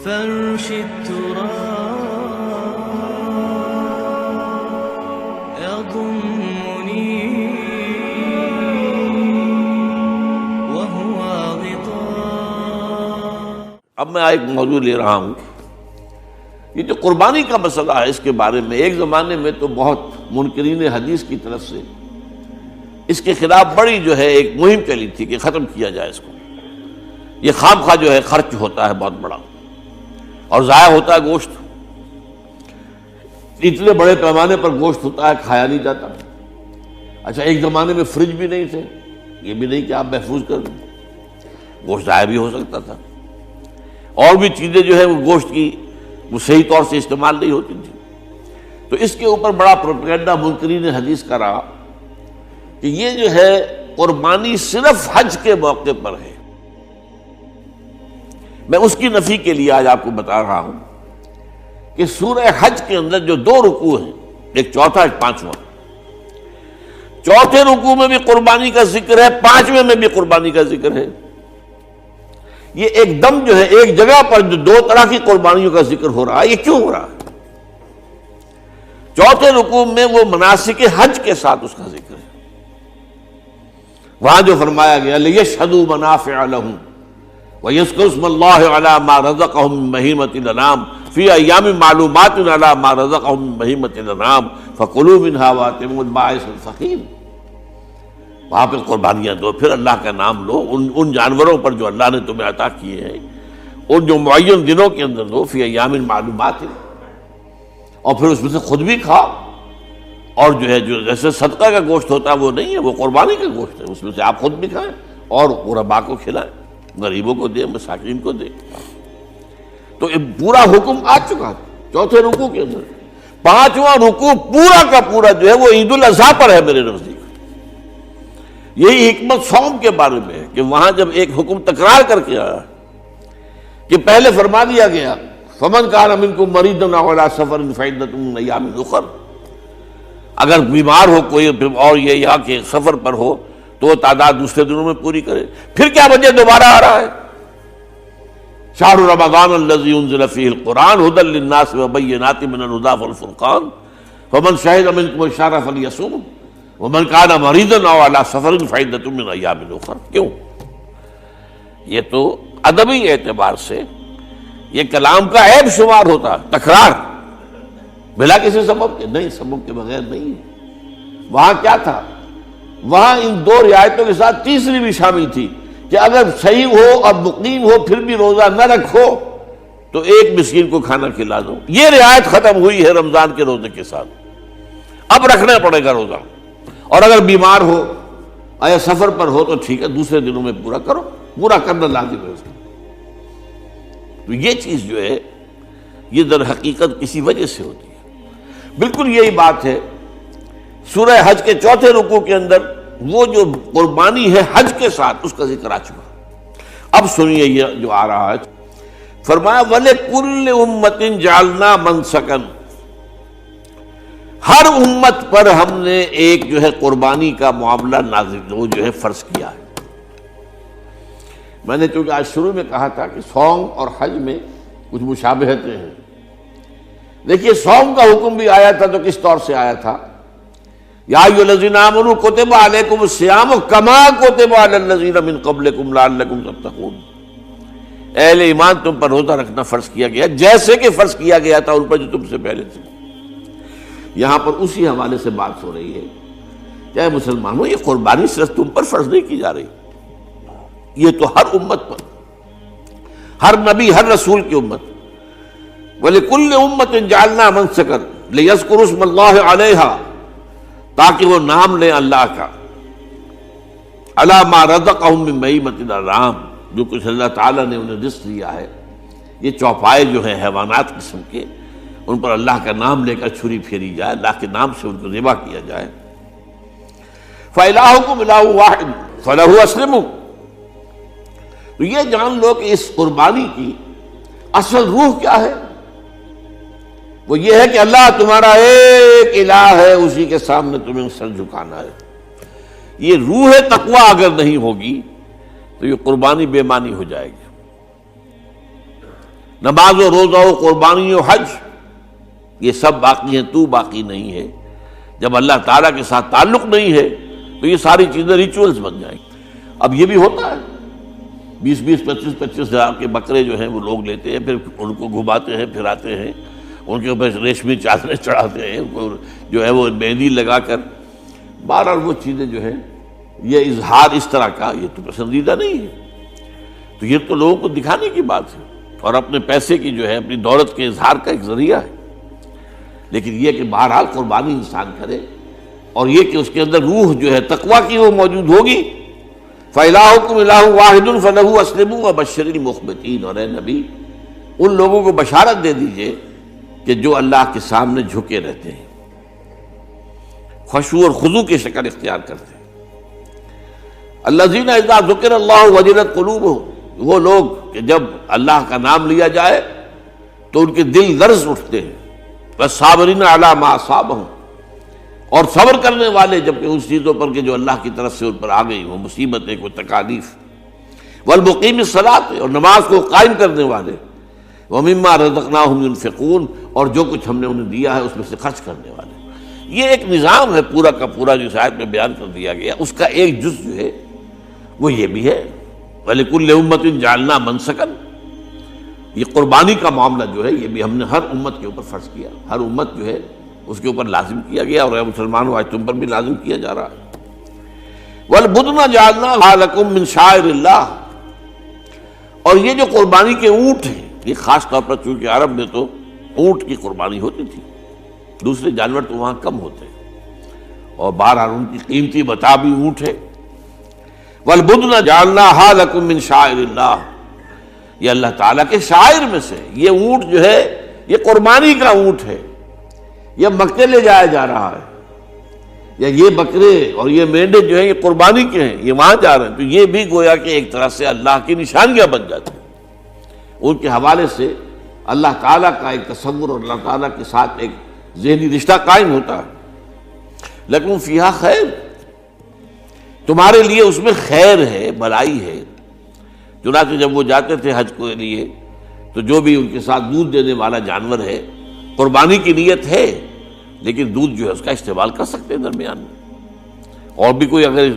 فرش التراب يضمني وهو غطاء. اب میں ایک موضوع لے رہا ہوں، یہ جو قربانی کا مسئلہ ہے، اس کے بارے میں ایک زمانے میں تو بہت منکرین حدیث کی طرف سے اس کے خلاف بڑی جو ہے ایک مہم چلی تھی کہ ختم کیا جائے اس کو. یہ خام خواہ جو ہے خرچ ہوتا ہے بہت بڑا اور ضائع ہوتا ہے گوشت، اتنے بڑے پیمانے پر گوشت ہوتا ہے کھایا نہیں جاتا. اچھا ایک زمانے میں فریج بھی نہیں تھے، یہ بھی نہیں کہ آپ محفوظ کر دیں، گوشت ضائع بھی ہو سکتا تھا، اور بھی چیزیں جو ہے وہ گوشت کی وہ صحیح طور سے استعمال نہیں ہوتی تھی. تو اس کے اوپر بڑا پروپیگنڈا منکرین حدیث کا رہا کہ یہ جو ہے قربانی صرف حج کے موقع پر ہے. میں اس کی نفی کے لیے آج آپ کو بتا رہا ہوں کہ سورہ حج کے اندر جو دو رکوع ہیں، ایک چوتھا ایک پانچواں، چوتھے رکوع میں بھی قربانی کا ذکر ہے، پانچویں میں بھی قربانی کا ذکر ہے. یہ ایک دم جو ہے ایک جگہ پر جو دو طرح کی قربانیوں کا ذکر ہو رہا ہے، یہ کیوں ہو رہا ہے؟ چوتھے رکوع میں وہ مناسک حج کے ساتھ اس کا ذکر ہے. وہاں جو فرمایا گیا لِيَشْهَدُوا مَنَافِعَ لَهُمْ وَيَذْكُرُوا اسْمَ اللَّهِ عَلَىٰ مَا رَزَقَهُم مِّن بَهِيمَةِ الْأَنْعَامِ فِي أَيَّامٍ مَّعْلُومَاتٍ عَلَىٰ مَا رَزَقَهُم مِّن بَهِيمَةِ الْأَنْعَامِ فَكُلُوا مِنْهَا وَأَطْعِمُوا الْبَائِسَ الْفَقِيرَ. وہاں پہ قربانیاں دو، پھر اللہ کا نام لو ان جانوروں پر جو اللہ نے تمہیں عطا کیے ہیں، ان جو معین دنوں کے اندر دو، فی ایام معلومات، اور پھر اس میں سے خود بھی کھاؤ. اور جو ہے جو جیسے صدقہ کا گوشت ہوتا ہے وہ نہیں ہے، وہ قربانی کا گوشت ہے، اس میں سے آپ خود بھی کھائیں اور غرباء کو کھلائیں، غریبوں کو دیں، مساکین کو دیں. تو یہ پورا حکم آ چکا ہے چوتھے رکوع کے اندر. پانچواں رکوع پورا کا پورا جو ہے وہ عید الاضحیٰ پر ہے میرے نزدیک. یہی حکمت صوم کے بارے میں ہے کہ وہاں جب ایک حکم تکرار کر کے آیا کہ پہلے فرما دیا گیا فَمَنْ كَانَ مِنْكُمْ مَرِيضًا أَوْ عَلَىٰ سَفَرٍ فَعِدَّةٌ مِّنْ أَيَّامٍ أُخَرَ، اگر بیمار ہو کوئی اور یہ یا کہ سفر پر ہو تو وہ تعداد دوسرے دنوں میں پوری کرے. پھر کیا وجہ دوبارہ آ رہا ہے؟ شہر رمضان الذی انزل فیہ القرآن ھدی للناس وبینات من الھدی والفرقان فمن شہد منکم الشہر فلیصمہ ومن کان مریضا او علی سفر فعدۃ من ایام اخر. کیوں؟ یہ تو ادبی اعتبار سے یہ کلام کا عیب شمار ہوتا ہے، تکرار بلا کسی سبب کے، نہیں سبب کے بغیر نہیں. وہاں کیا تھا؟ وہاں ان دو رعایتوں کے ساتھ تیسری بھی شامل تھی کہ اگر صحیح ہو اور مقیم ہو پھر بھی روزہ نہ رکھو تو ایک مسکین کو کھانا کھلا دو. یہ رعایت ختم ہوئی ہے رمضان کے روزے کے ساتھ. اب رکھنا پڑے گا روزہ، اور اگر بیمار ہو یا سفر پر ہو تو ٹھیک ہے دوسرے دنوں میں پورا کرو، پورا کرنا لازم ہے اس کا. تو یہ چیز جو ہے یہ در حقیقت کسی وجہ سے ہوتی ہے. بالکل یہی بات ہے سورہ حج کے چوتھے رکوع کے اندر وہ جو قربانی ہے حج کے ساتھ اس کا ذکر آ چکا. اب سنیے یہ جو آ رہا ہے، فرمایا وَلِكُلِّ أُمَّةٍ جَعَلْنَا مَنْسَكًا، ہر امت پر ہم نے ایک جو ہے قربانی کا معاملہ نازل وہ جو ہے فرض کیا ہے. میں نے چونکہ آج شروع میں کہا تھا کہ صوم اور حج میں کچھ مشابہتیں ہیں. دیکھیے صوم کا حکم بھی آیا تھا تو کس طور سے آیا تھا؟ یا ایھا الذین آمنوا کتب علیکم الصیام کما کتب علی الذین من قبلکم لعلکم تتقون. اہل ایمان تم پر روزہ رکھنا فرض کیا گیا جیسے کہ فرض کیا گیا تھا ان پر جو تم سے پہلے تھے. یہاں پر اسی حوالے سے بات ہو رہی ہے کہ اے مسلمانوں یہ قربانی صرف تم پر فرض نہیں کی جا رہی، یہ تو ہر امت پر، ہر نبی ہر رسول کی امت. وَلِكُلِّ أُمَّةٍ جَعَلْنَا مَنْسَكًا لِيَذْكُرُوا اسْمَ اللَّهِ عَلَيْهَا، تاکہ وہ نام لیں اللہ کا، عَلَىٰ مَا رَزَقَهُم مِّن بَهِیمَةِ الْأَنْعَامِ، جو کچھ اللہ تعالیٰ نے انہیں رزق دیا ہے. یہ چوپائے جو ہیں حیوانات قسم کے، ان پر اللہ کا نام لے کر چھری پھیری جائے، اللہ کے نام سے ان کو ذبح کیا جائے. فَإِلَٰهُكُمْ إِلَٰهٌ وَاحِدٌ فَلَهُ أَسْلِمُوا. تو یہ جان لو کہ اس قربانی کی اصل روح کیا ہے؟ وہ یہ ہے کہ اللہ تمہارا ایک الہ ہے، اسی کے سامنے تمہیں سر جھکانا ہے. یہ روح تقویٰ اگر نہیں ہوگی تو یہ قربانی بے معنی ہو جائے گی. نماز و روزہ و قربانی و حج یہ سب باقی ہیں، تو باقی نہیں ہے۔ جب اللہ تعالیٰ کے ساتھ تعلق نہیں ہے تو یہ ساری چیزیں ریچولز بن جائیں گی۔ اب یہ بھی ہوتا ہے، 20 ہزار کے بکرے جو ہیں وہ لوگ لیتے ہیں، پھر ان کو گھماتے ہیں، پھراتے ہیں، ان کے اوپر ریشمی چادریں چڑھاتے ہیں، ان کو جو ہے وہ مہندی لگا کر، بہرحال وہ چیزیں جو ہیں یہ اظہار اس طرح کا یہ تو پسندیدہ نہیں ہے۔ تو یہ تو لوگوں کو دکھانے کی بات ہے اور اپنے پیسے کی جو ہے اپنی دولت کے اظہار کا ایک ذریعہ ہے، لیکن یہ کہ بہرحال قربانی انسان کرے اور یہ کہ اس کے اندر روح جو ہے تقویٰ کی وہ موجود ہوگی۔ فَإِلَٰهُكُمْ إِلَٰهٌ وَاحِدٌ فَلَهُ أَسْلِمُوا وَبَشِّرِ الْمُخْبِتِينَ، اور اے نبی ان لوگوں کو بشارت دے دیجئے کہ جو اللہ کے سامنے جھکے رہتے ہیں، خشوع اور خضوع کی شکل اختیار کرتے ہیں۔ الَّذِينَ إِذَا ذُكِرَ اللَّهُ وَجِلَتْ قُلُوبُهُمْ، وہ لوگ کہ جب اللہ کا نام لیا جائے تو ان کے دل لرز اٹھتے ہیں۔ وَالصَّابِرِينَ عَلَىٰ مَا أَصَابَهُمْ، اور صبر کرنے والے جبکہ اس چیزوں پر کہ جو اللہ کی طرف سے ان پر آ گئی، وہ مصیبتیں، کوئی تکالیف۔ والمقیم الصلاۃ، اور نماز کو قائم کرنے والے۔ ومما رزقناہم ينفقون، اور جو کچھ ہم نے انہیں دیا ہے اس میں سے خرچ کرنے والے۔ یہ ایک نظام ہے پورا کا پورا جو اس آیت میں بیان کر دیا گیا، اس کا ایک جز جو ہے وہ یہ بھی ہے وَلِكُلِّ أُمَّةٍ جَعَلْنَا مَنسَكًا، یہ قربانی کا معاملہ جو ہے یہ بھی ہم نے ہر امت کے اوپر فرض کیا، ہر امت جو ہے اس کے اوپر لازم کیا گیا، اور اے مسلمانوں آج تم پر بھی لازم کیا جا رہا ہے۔ وَالْبُدْنَ جَعَلْنَاهَا لَكُم مِّن شَعَائِرِ اللَّهِ، اور یہ جو قربانی کے اونٹ ہیں، یہ خاص طور پر چونکہ عرب میں تو اونٹ کی قربانی ہوتی تھی، دوسرے جانور تو وہاں کم ہوتے ہیں، اور بہرحال ان کی قیمتی متاع بھی اونٹ ہے۔ وَالْبُدْنَ جَعَلْنَاهَا لَكُم مِّن شَعَائِرِ اللَّهِ، یہ اللہ تعالیٰ کے شاعر میں سے، یہ اونٹ جو ہے یہ قربانی کا اونٹ ہے، یہ مکے لے جایا جا رہا ہے، یا یہ بکرے اور یہ مینڈے جو ہیں یہ قربانی کے ہیں، یہ وہاں جا رہے ہیں، تو یہ بھی گویا کہ ایک طرح سے اللہ کی نشانیاں بن جاتی ہیں۔ ان کے حوالے سے اللہ تعالیٰ کا ایک تصور اور اللہ تعالیٰ کے ساتھ ایک ذہنی رشتہ قائم ہوتا ہے۔ لیکن فیہا خیر، تمہارے لیے اس میں خیر ہے، بھلائی ہے۔ چنانچہ جب وہ جاتے تھے حج کے لیے تو جو بھی ان کے ساتھ دودھ دینے والا جانور ہے، قربانی کی نیت ہے لیکن دودھ جو ہے اس کا استعمال کر سکتے ہیں درمیان میں، اور بھی کوئی اگر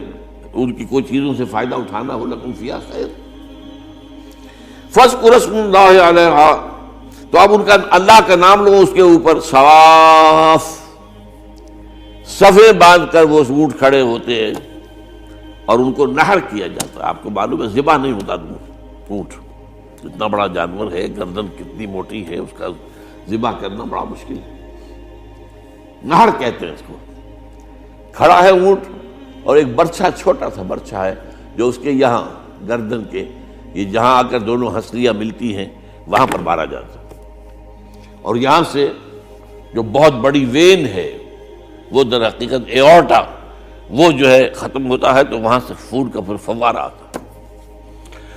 ان کی کوئی چیزوں سے فائدہ اٹھانا ہو، لکم فیہا خیر۔ فاذکروا اسم اللہ علیہا، تو اب ان کا اللہ کا نام لو اس کے اوپر، صواف، صفیں باندھ کر وہ اونٹ کھڑے ہوتے ہیں اور ان کو نحر کیا جاتا ہے۔ آپ کو معلوم ہے ذبح نہیں ہوتا اونٹ، اتنا بڑا جانور ہے، گردن کتنی موٹی ہے، اس کا ذبح کرنا بڑا مشکل ہے۔ نہر کہتے ہیں اس کو۔ کھڑا ہے اونٹ اور ایک برچھا، چھوٹا سا برچھا ہے جو اس کے یہاں گردن کے یہ جہاں آ کر دونوں ہنسلیاں ملتی ہیں وہاں پر مارا جاتا ہے، اور یہاں سے جو بہت بڑی وین ہے وہ در حقیقت ایورٹا، وہ جو ہے ختم ہوتا ہے، تو وہاں سے خون کا پھر فوارہ آتا ہے،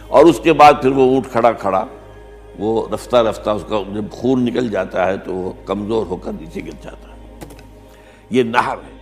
اور اس کے بعد پھر وہ اونٹ کھڑا کھڑا وہ رفتہ رفتہ اس کا جب خون نکل جاتا ہے تو وہ کمزور ہو کر نیچے گر جاتا ہے۔ یہ نہر ہے۔